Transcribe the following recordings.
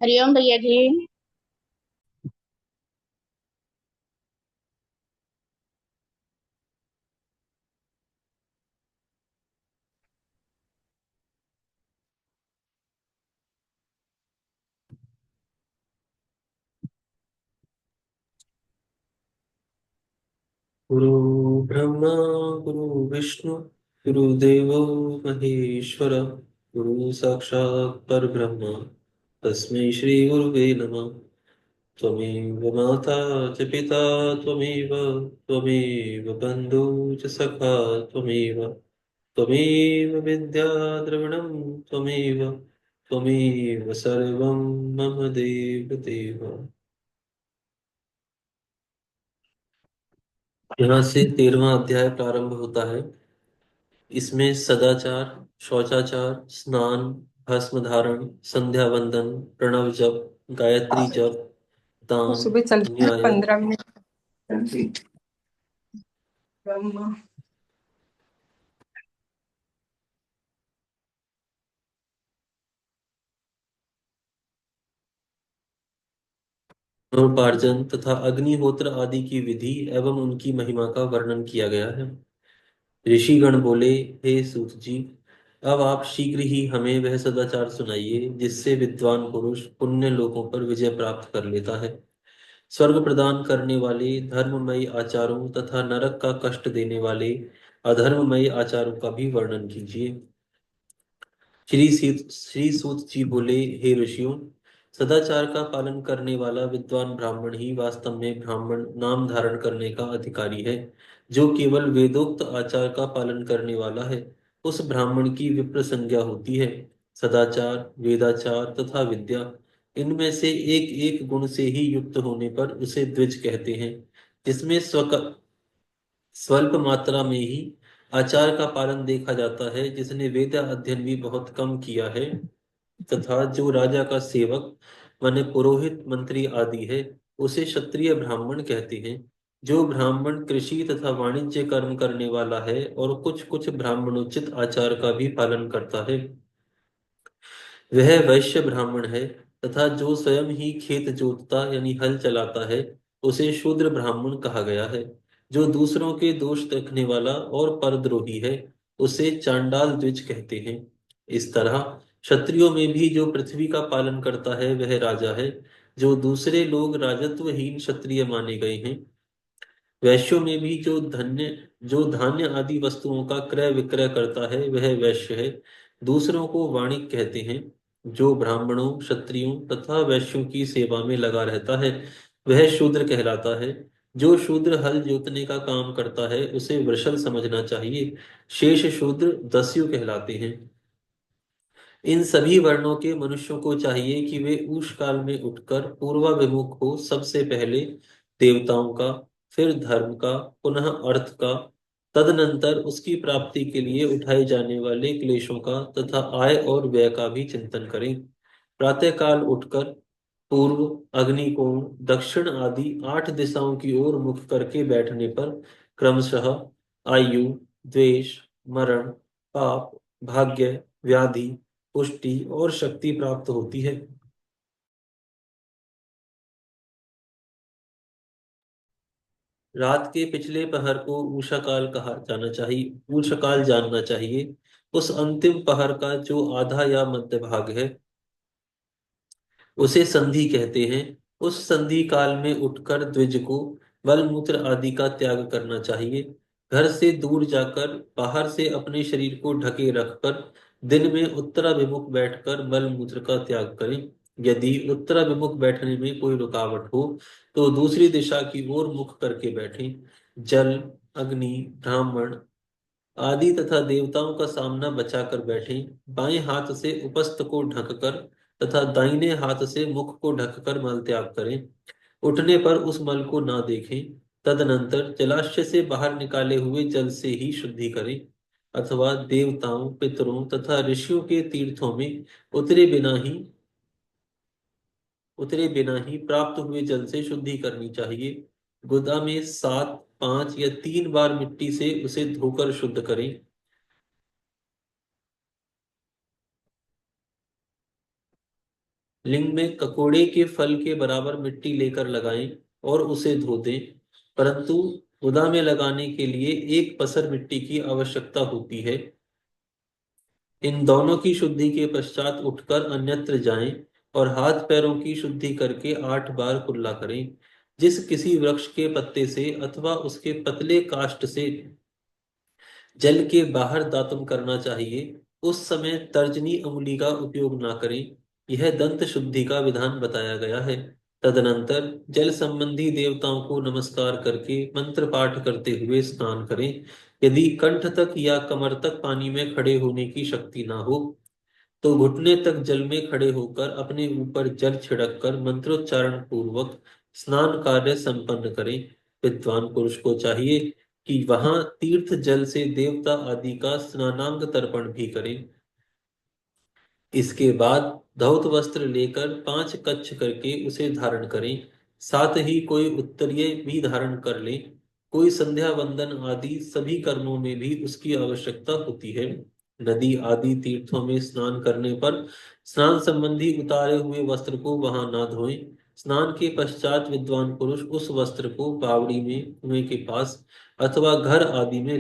हरिओम भैया जी। गुरु ब्रह्मा गुरु विष्णु गुरुदेवो महेश्वर गुरु साक्षात् परब्रह्म तस्मै श्री गुरुवे नमः। त्वमेव माता च पिता त्वमेव त्वमेव बन्धु च सखा त्वमेव त्वमेव विद्या द्रविणं त्वमेव त्वमेव सर्वं मम देव देव। यहाँ से 13वां अध्याय प्रारंभ होता है। इसमें सदाचार, शौचाचार, स्नान, भस्म धारण, संध्या वंदन, प्रणव जप, गायत्री जप, वो दान, सुबह चलते हैं न्याय 15 मिनट। धनोपार्जन तथा अग्निहोत्र आदि की विधि एवं उनकी महिमा का वर्णन किया गया है। ऋषिगण बोले, हे सूत जी, अब आप शीघ्र ही हमें वह सदाचार सुनाइए जिससे विद्वान पुरुष पुण्य लोकों पर विजय प्राप्त कर लेता है। स्वर्ग प्रदान करने वाले धर्ममयी आचारों तथा नरक का कष्ट देने वाले अधर्ममयी आचारों का भी वर्णन कीजिए। श्री सूत जी बोले, हे ऋषियों, सदाचार का पालन करने वाला विद्वान ब्राह्मण ही वास्तव में ब्राह्मण नाम धारण करने का अधिकारी है। जो केवल वेदोक्त आचार का पालन करने वाला है, उस ब्राह्मण की विप्र संज्ञा होती है। सदाचार, वेदाचार तथा विद्या, इनमें से एक एक गुण से ही युक्त होने पर उसे द्विज कहते हैं। जिसमें स्वल्प मात्रा में ही आचार का पालन देखा जाता है, जिसने वेद अध्ययन भी बहुत कम किया है, तथा जो राजा का सेवक माने पुरोहित मंत्री आदि है, उसे क्षत्रिय ब्राह्मण कहते हैं। जो ब्राह्मण कृषि तथा वाणिज्य कर्म करने वाला है और कुछ कुछ ब्राह्मणोचित आचार का भी पालन करता है, वह वैश्य ब्राह्मण है। तथा जो स्वयं ही खेत जोतता यानी हल चलाता है, उसे शूद्र ब्राह्मण कहा गया है। जो दूसरों के दोष देखने वाला और परद्रोही है, उसे चांडाल द्विज कहते हैं। इस तरह क्षत्रियों में भी जो पृथ्वी का पालन करता है वह राजा है। जो दूसरे लोग राजत्वहीन क्षत्रिय माने गए हैं। वैश्यों में भी जो धान्य आदि वस्तुओं का क्रय विक्रय करता है वह वैश्य है। दूसरों को वाणिक कहते हैं। जो ब्राह्मणों, क्षत्रियों तथा वैश्यों की सेवा में लगा रहता है, वह शूद्र कहलाता है। जो शूद्र हल जोतने का काम करता है, उसे वृषल समझना चाहिए। शेष शूद्र दस्यु कहलाते हैं। इन सभी वर्णों के मनुष्यों को चाहिए कि वे ऊष काल में उठकर पूर्वाभिमुख हो, सबसे पहले देवताओं का, फिर धर्म का, पुनः अर्थ का, तदनंतर उसकी प्राप्ति के लिए उठाए जाने वाले क्लेशों का तथा आय और व्यय का भी चिंतन करें। प्रातःकाल उठकर पूर्व, अग्निकोण, दक्षिण आदि 8 दिशाओं की ओर मुख करके बैठने पर क्रमशः आयु, द्वेष, मरण, पाप, भाग्य, व्याधि, पुष्टि और शक्ति प्राप्त होती है। रात के पिछले पहर को उषा काल कहा जाना चाहिए, उषा काल जानना चाहिए। उस अंतिम पहर का जो आधा या मध्य भाग है, उसे संधि कहते हैं। उस संधि काल में उठकर द्विज को मल मूत्र आदि का त्याग करना चाहिए। घर से दूर जाकर बाहर से अपने शरीर को ढके रखकर दिन में उत्तराभिमुख बैठकर मल मूत्र का त्याग करें। यदि उत्तराभिमुख बैठने में कोई रुकावट हो, तो दूसरी दिशा की ओर मुख करके बैठें। जल, अग्नि, ब्राह्मण आदि तथा देवताओं का सामना बचाकर बैठें। बाएं हाथ से उपस्थ को ढककर तथा दाहिने हाथ से मुख को ढककर मल त्याग करें। उठने पर उस मल को ना देखें। तदनंतर जलाशय से बाहर निकाले हुए जल से ही शुद्धि करें, अथवा देवताओं, पितरों तथा ऋषियों के तीर्थों में उतरे बिना ही उतरे बिना ही प्राप्त हुए जल से शुद्धि करनी चाहिए। गुदा में 7, 5 या 3 बार मिट्टी से उसे धोकर शुद्ध करें। लिंग में ककोड़े के फल के बराबर मिट्टी लेकर लगाएं और उसे धो दें, परंतु मुदा में लगाने के लिए एक पसर मिट्टी की आवश्यकता होती है। इन दोनों की शुद्धि के पश्चात उठकर अन्यत्र जाएं और हाथ पैरों की शुद्धि करके 8 बार कुल्ला करें। जिस किसी वृक्ष के पत्ते से अथवा उसके पतले काष्ठ से जल के बाहर दातुन करना चाहिए, उस समय तर्जनी उंगली का उपयोग ना करें। यह दंत शुद्धि का विधान बताया गया है। तदनंतर जल संबंधी देवताओं को नमस्कार करके मंत्र पाठ करते हुए स्नान करें। यदि कंठ तक या कमर तक पानी में खड़े होने की शक्ति ना हो तो घुटने तक जल में खड़े होकर अपने ऊपर जल छिड़क कर मंत्रोच्चारण पूर्वक स्नान कार्य संपन्न करें। विद्वान पुरुष को चाहिए कि वहां तीर्थ जल से देवता आदि का स्नानांग तर्पण भी करें। इसके बाद धौत वस्त्र लेकर 5 कच्छ करके उसे धारण करें। साथ ही कोई उत्तरीय भी धारण कर ले। कोई संध्या वंदन आदि सभी कर्मों में भी उसकी आवश्यकता होती है। नदी आदि तीर्थों में स्नान करने पर स्नान संबंधी उतारे हुए वस्त्र को वहां ना धोएं। स्नान के पश्चात विद्वान पुरुष उस वस्त्र को बावड़ी में कुएं के पास अथवा घर आदि में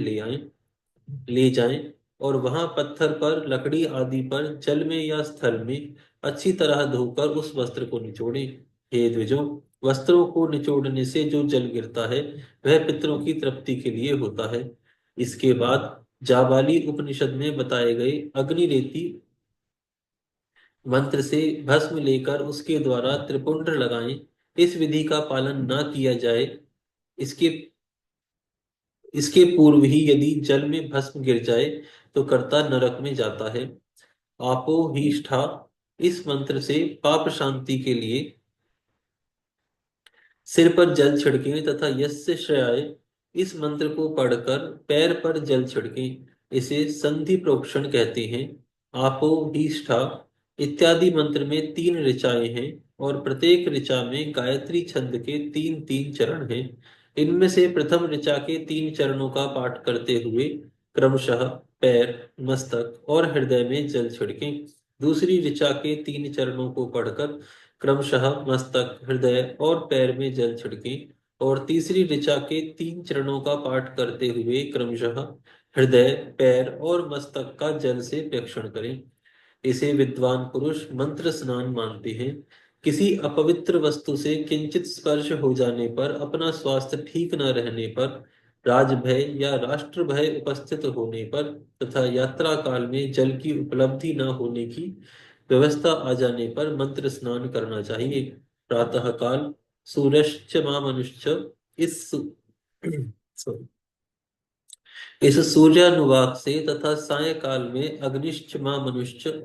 ले जाएं और वहां पत्थर पर लकड़ी आदि पर जल में या स्थल में अच्छी तरह धोकर उस वस्त्र को निचोड़ें। हे द्विजों, वस्त्रों को निचोड़ने से जो जल गिरता है वह पितरों की तृप्ति के लिए होता है। इसके बाद जाबाली उपनिषद में बताए गए अग्निरेती मंत्र से भस्म लेकर उसके द्वारा त्रिपुंड लगाएं। इस विधि का पालन न किया जाए, इसके इसके पूर्व ही यदि जल में भस्म गिर जाए तो कर्ता नरक में जाता है। आपो हिष्ठा इस मंत्र से पाप शांति के लिए सिर पर जल छिड़कें तथा यस्य श्रेयाय इस मंत्र को पढ़कर पैर पर जल छिड़कें। इसे संधि प्रोक्षण कहते हैं। आपो हिष्ठा इत्यादि मंत्र में 3 ऋचाएं हैं और प्रत्येक ऋचा में गायत्री छंद के 3 3 चरण हैं। इनमें से प्रथम ऋचा के 3 चरणों का पाठ करते हुए क्रमशः पैर, मस्तक और हृदय में जल छिड़कें। दूसरी ऋचा के 3 चरणों को पढ़कर क्रमशः मस्तक, हृदय और पैर में जल छिड़कें और तीसरी ऋचा के 3 चरणों का पाठ करते हुए क्रमशः हृदय, पैर और मस्तक का जल से प्रोक्षण करें। इसे विद्वान पुरुष मंत्र स्नान मानते हैं। किसी अपवित्र वस्तु से किंचित स्पर्श हो जाने पर, अपना स्वास्थ्य ठीक न रहने पर, राजभय या राष्ट्र भय उपस्थित होने पर तथा यात्रा काल में जल की उपलब्धि न होने की व्यवस्था आ जाने पर मंत्र स्नान करना चाहिए। प्रातः काल सूर्यश्च मामनुष्य इस sorry, इस सूर्यानुवाक से तथा सायकाल में अग्निश्च मां मनुष्य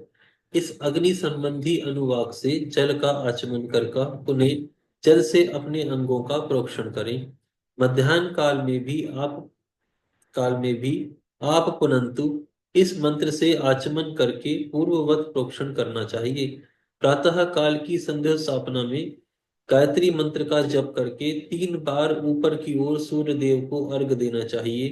इस अग्नि संबंधी अनुवाक से जल का आचमन कर पुनः जल से अपने अंगों का प्रोक्षण करें। मध्याह्न काल में भी आप पुनंतु इस मंत्र से आचमन करके पूर्ववत प्रोक्षण करना चाहिए। प्रातः काल की संध्या स्थापना में गायत्री मंत्र का जप करके 3 बार ऊपर की ओर सूर्य देव को अर्घ देना चाहिए।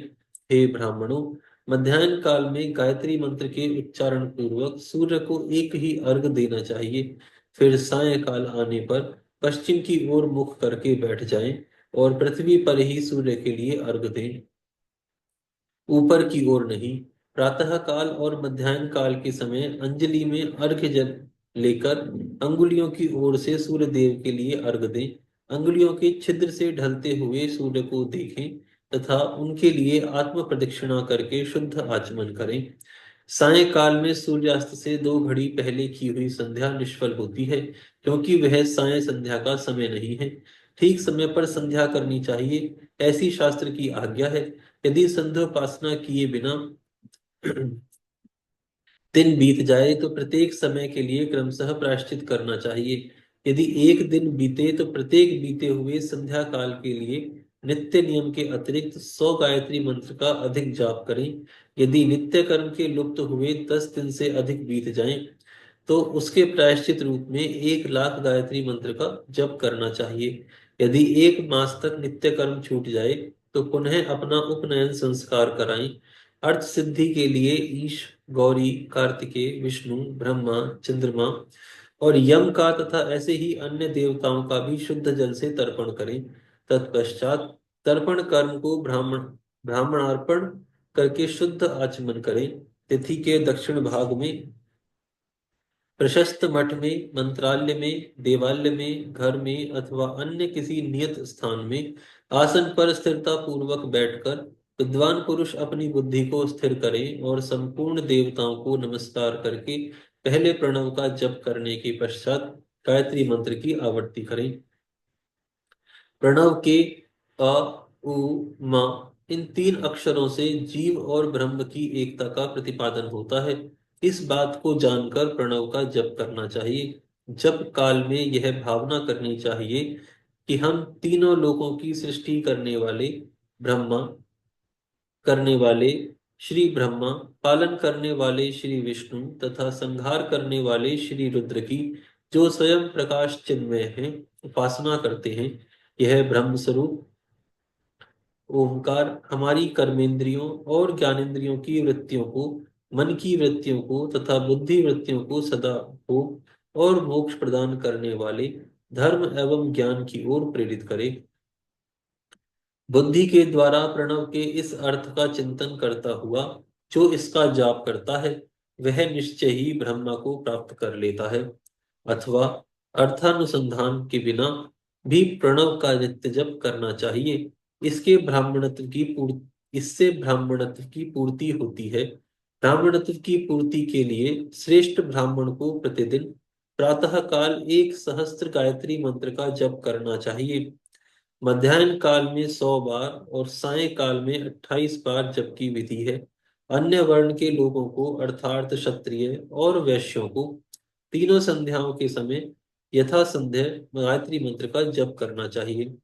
हे ब्राह्मणों, मध्याह्न काल में गायत्री मंत्र के उच्चारण पूर्वक सूर्य को एक ही अर्घ देना चाहिए। फिर सायंकाल आने पर पश्चिम की ओर मुख करके बैठ जाएं और पृथ्वी पर ही सूर्य के लिए अर्घ दें, ऊपर की ओर नहीं। प्रातः काल और मध्याह्न काल के समय अंजलि में अर्घ्य जल लेकर अंगुलियों की ओर से सूर्य देव के लिए अर्घ दें। अंगुलियों के छिद्र से ढलते हुए सूर्य को देखें तथा उनके लिए आत्म प्रदक्षिणा करके शुद्ध आचमन करें। सायंकाल में सूर्यास्त से 2 घड़ी पहले की हुई संध्या निष्फल होती है, क्योंकि वह साय संध्या का समय नहीं है। ठीक समय पर संध्या करनी चाहिए, ऐसी शास्त्र की आज्ञा है। यदि संध्योपासना किए बिना दिन बीत जाए तो प्रत्येक समय के लिए क्रमशः प्रायश्चित करना चाहिए। यदि एक दिन बीते तो प्रत्येक बीते हुए संध्या काल के लिए नित्य नियम के अतिरिक्त 100 गायत्री मंत्र का अधिक जाप करें। यदि नित्य कर्म के लुप्त हुए 10 दिन से अधिक बीत जाएं, तो उसके प्रायश्चित रूप में 1 लाख गायत्री मंत्र का जप करना चाहिए। यदि 1 मास तक नित्य कर्म छूट जाए तो पुनः अपना उपनयन संस्कार कराएं। अर्थ सिद्धि के लिए ईश, गौरी, कार्तिकेय, विष्णु, ब्रह्मा, चंद्रमा और यम का तथा ऐसे ही अन्य देवताओं का भी शुद्ध जल से तर्पण करें। तत्पश्चात तर्पण कर्म को ब्राह्मणार्पण करके शुद्ध आचमन करें। तिथि के दक्षिण भाग में प्रशस्त मठ में, मंत्रालय में, देवालय में, घर में अथवा अन्य किसी नियत स्थान में आसन पर स्थिरता पूर्वक बैठकर विद्वान पुरुष अपनी बुद्धि को स्थिर करें और संपूर्ण देवताओं को नमस्कार करके पहले प्रणव का जप करने के पश्चात गायत्री मंत्र की आवृत्ति करें। प्रणव के अ, उ, म इन तीन अक्षरों से जीव और ब्रह्म की एकता का प्रतिपादन होता है। इस बात को जानकर प्रणव का जप करना चाहिए। जप काल में यह भावना करनी चाहिए कि हम तीनों लोकों की सृष्टि ब्रह्मा करने वाले श्री ब्रह्मा, पालन करने वाले श्री विष्णु तथा संहार करने वाले श्री रुद्र की, जो स्वयं प्रकाश चिन्मय हैं, उपासना करते हैं। यह ब्रह्म स्वरूप ओंकार हमारी कर्मेंद्रियों और ज्ञानेंद्रियों की वृत्तियों को, मन की वृत्तियों को तथा बुद्धि वृत्तियों को सदा भोग और मोक्ष प्रदान करने वाले धर्म एवं ज्ञान की ओर प्रेरित करे। बुद्धि के द्वारा प्रणव के इस अर्थ का चिंतन करता हुआ जो इसका जाप करता है, वह निश्चय ही ब्रह्मा को प्राप्त कर लेता है। अथवा अर्थानुसंधान के बिना भी प्रणव का नित्य जप करना चाहिए। इससे ब्राह्मणत्व की पूर्ति होती है। ब्राह्मणत्व की पूर्ति के लिए श्रेष्ठ ब्राह्मण को प्रतिदिन प्रातः काल 1 सहस्त्र गायत्री मंत्र का जप करना चाहिए। मध्याह्न काल में 100 बार और साय काल में 28 बार जप की विधि है। अन्य वर्ण के लोगों को अर्थात क्षत्रिय और वैश्यों को तीनों संध्याओं के समय यथा संध्या गायत्री मंत्र का जप करना चाहिए।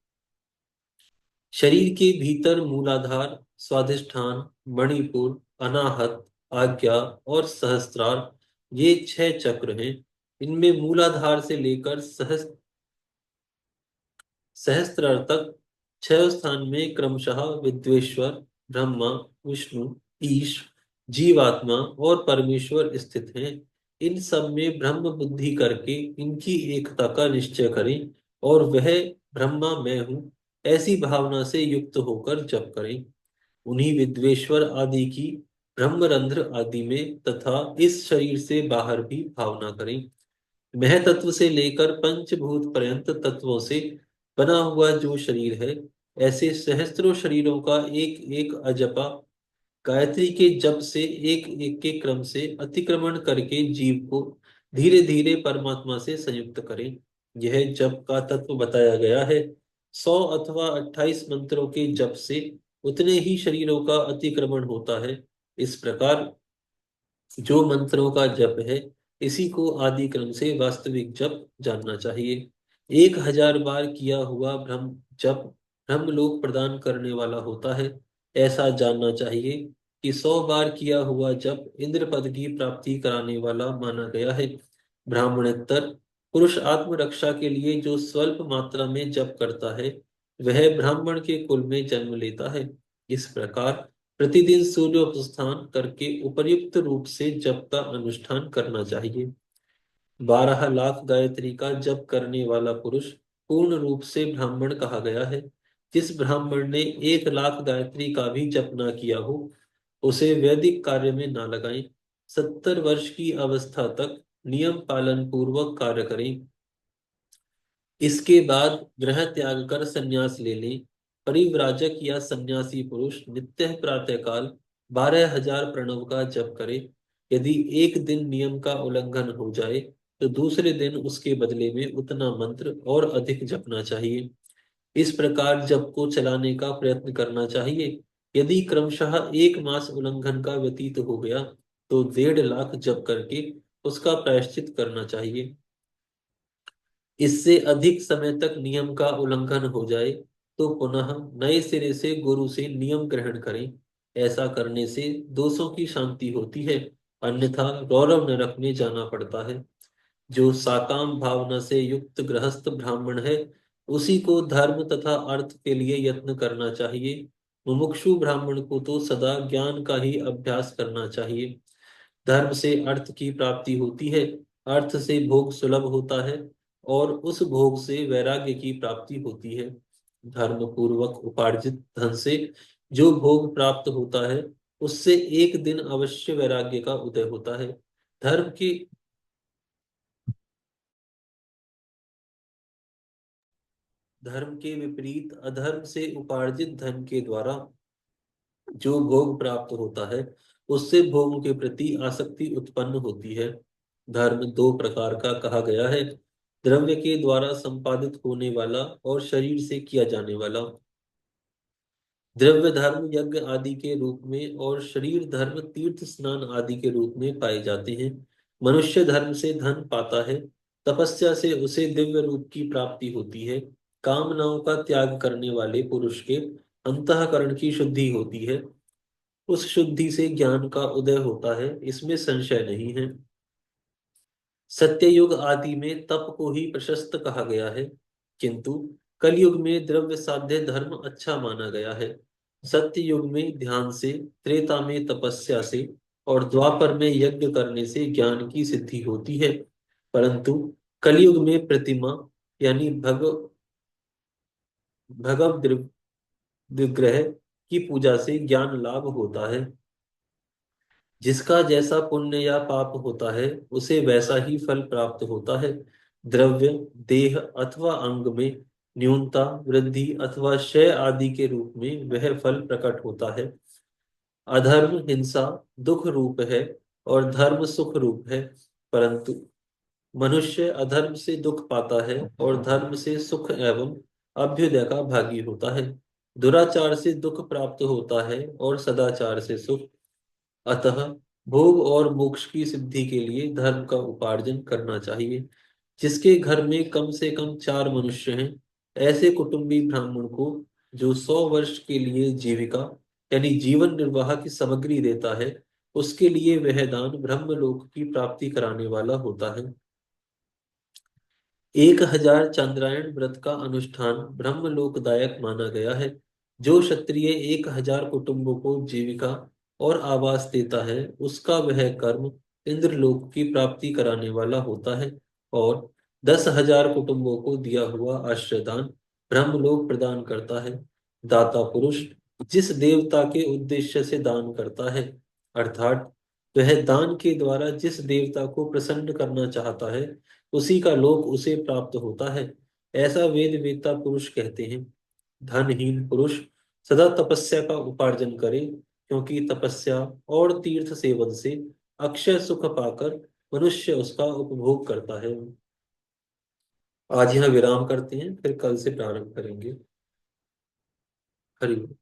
शरीर के भीतर मूलाधार, स्वाधिष्ठान, मणिपुर, अनाहत, आज्ञा और सहस्त्रार, ये 6 चक्र हैं। इनमें मूलाधार से लेकर सहस्त्रार तक 6 स्थान में क्रमशः विद्वेश्वर, ब्रह्मा, विष्णु, ईश, जीवात्मा और परमेश्वर स्थित हैं। इन सब में ब्रह्म बुद्धि करके इनकी एकता का निश्चय करें और वह ब्रह्मा मैं हूँ ऐसी भावना से युक्त होकर जप करें। उन्हीं विद्वेश्वर आदि की ब्रह्मरंध्र आदि में तथा इस शरीर से बाहर भी भावना करें। महतत्व से लेकर पंचभूत पर्यंत तत्वों से बना हुआ जो शरीर है, ऐसे सहस्त्रों शरीरों का एक एक अजपा गायत्री के जप से एक एक के क्रम से अतिक्रमण करके जीव को धीरे धीरे परमात्मा से संयुक्त करें। यह जप का तत्व बताया गया है। 100 अथवा 28 मंत्रों के जप से उतने ही शरीरों का अतिक्रमण होता है। इस प्रकार जो मंत्रों का जप है, इसी को आदि क्रम से वास्तविक जप जानना चाहिए। 1000 बार किया हुआ ब्रह्म जप ब्रह्मलोक प्रदान करने वाला होता है। ऐसा जानना चाहिए कि 100 बार किया हुआ जप इंद्र पद की प्राप्ति कराने वाला माना गया है। ब्राह्मणोत्तर पुरुष आत्मरक्षा के लिए जो स्वल्प मात्रा में जप करता है, वह ब्राह्मण के कुल में जन्म लेता है। इस प्रकार प्रतिदिन सूर्योपासना करके उपर्युक्त रूप से जप का अनुष्ठान करना चाहिए। 12 लाख गायत्री का जप करने वाला पुरुष पूर्ण रूप से ब्राह्मण कहा गया है। जिस ब्राह्मण ने 1 लाख गायत्री का भी जप न किया हो, उसे वैदिक कार्य में न लगाएं। 70 वर्ष की अवस्था तक नियम पालन पूर्वक कार्य करें। इसके बाद गृह त्याग कर संन्यास ले लें। परिव्राजक या सन्यासी पुरुष नित्य प्रातःकाल 12,000 प्रणव का जप करे। यदि एक दिन नियम का उल्लंघन हो जाए तो दूसरे दिन उसके बदले में उतना मंत्र और अधिक जपना चाहिए। इस प्रकार जप को चलाने का प्रयत्न करना चाहिए। यदि क्रमशः 1 मास उल्लंघन का व्यतीत हो गया तो 1.5 लाख जप करके उसका प्रायश्चित करना चाहिए। इससे अधिक समय तक नियम का उल्लंघन हो जाए तो पुनः नए सिरे से गुरु से नियम ग्रहण करें। ऐसा करने से दोषों की शांति होती है, अन्यथा रौरव नरक में जाना पड़ता है। जो साकाम भावना से युक्त गृहस्थ ब्राह्मण है, उसी को धर्म तथा अर्थ के लिए यत्न करना चाहिए। मुमुक्षु ब्राह्मण को तो सदा ज्ञान का ही अभ्यास करना चाहिए। धर्म से अर्थ की प्राप्ति होती है, अर्थ से भोग सुलभ होता है और उस भोग से वैराग्य की प्राप्ति होती है। धर्म पूर्वक उपार्जित धन से जो भोग प्राप्त होता है उससे एक दिन अवश्य वैराग्य का उदय होता है। धर्म की धर्म के विपरीत अधर्म से उपार्जित धन के द्वारा जो भोग प्राप्त होता है उससे भोग के प्रति आसक्ति उत्पन्न होती है। धर्म दो प्रकार का कहा गया है, द्रव्य के द्वारा संपादित होने वाला और शरीर से किया जाने वाला। द्रव्य धर्म यज्ञ आदि के रूप में और शरीर धर्म तीर्थ स्नान आदि के रूप में पाए जाते हैं। मनुष्य धर्म से धन पाता है, तपस्या से उसे दिव्य रूप की प्राप्ति होती है। कामनाओं का त्याग करने वाले पुरुष के अंतःकरण की शुद्धि होती है, उस शुद्धि से ज्ञान का उदय होता है, इसमें संशय नहीं है। सत्ययुग आदि में तप को ही प्रशस्त कहा गया है, किंतु कलयुग में द्रव्य साध्य धर्म अच्छा माना गया है। सत्य युग में ध्यान से, त्रेता में तपस्या से और द्वापर में यज्ञ करने से ज्ञान की सिद्धि होती है, परंतु कलयुग में प्रतिमा यानी भगव विग्रह की पूजा से ज्ञान लाभ होता है। जिसका जैसा पुण्य या पाप होता है उसे वैसा ही फल प्राप्त होता है। द्रव्य, देह अथवा अंग में न्यूनता, वृद्धि अथवा क्षय आदि के रूप में वह फल प्रकट होता है। अधर्म हिंसा दुख रूप है और धर्म सुख रूप है, परंतु मनुष्य अधर्म से दुख पाता है और धर्म से सुख एवं अभ्युदय का भागी होता है। दुराचार से दुख प्राप्त होता है और सदाचार से सुख। अतः भोग और मोक्ष की सिद्धि के लिए धर्म का उपार्जन करना चाहिए। जिसके घर में कम से कम 4 मनुष्य हैं, ऐसे कुटुंबी ब्राह्मण को जो 100 वर्ष के लिए जीविका यानी जीवन निर्वाह की सामग्री देता है, उसके लिए वह दान ब्रह्मलोक की प्राप्ति कराने वाला होता है। 1000 चंद्रायण व्रत का अनुष्ठान ब्रह्मलोकदायक माना गया है। जो क्षत्रिय 1000 कुटुंबों को जीविका और आवास देता है उसका वह कर्म इंद्रलोक की प्राप्ति कराने वाला होता है, और 10,000 कुटुंबों को दिया हुआ आश्रयदान ब्रह्मलोक प्रदान करता है। दाता पुरुष जिस देवता के उद्देश्य से दान करता है, अर्थात वह दान के द्वारा जिस देवता को प्रसन्न करना चाहता है, उसी का लोक उसे प्राप्त होता है, ऐसा वेद वेत्ता पुरुष कहते हैं। धनहीन पुरुष सदा तपस्या का उपार्जन करे, क्योंकि तपस्या और तीर्थ सेवन से अक्षय सुख पाकर मनुष्य उसका उपभोग करता है। आज यहाँ विराम करते हैं, फिर कल से प्रारंभ करेंगे। हरि बोल।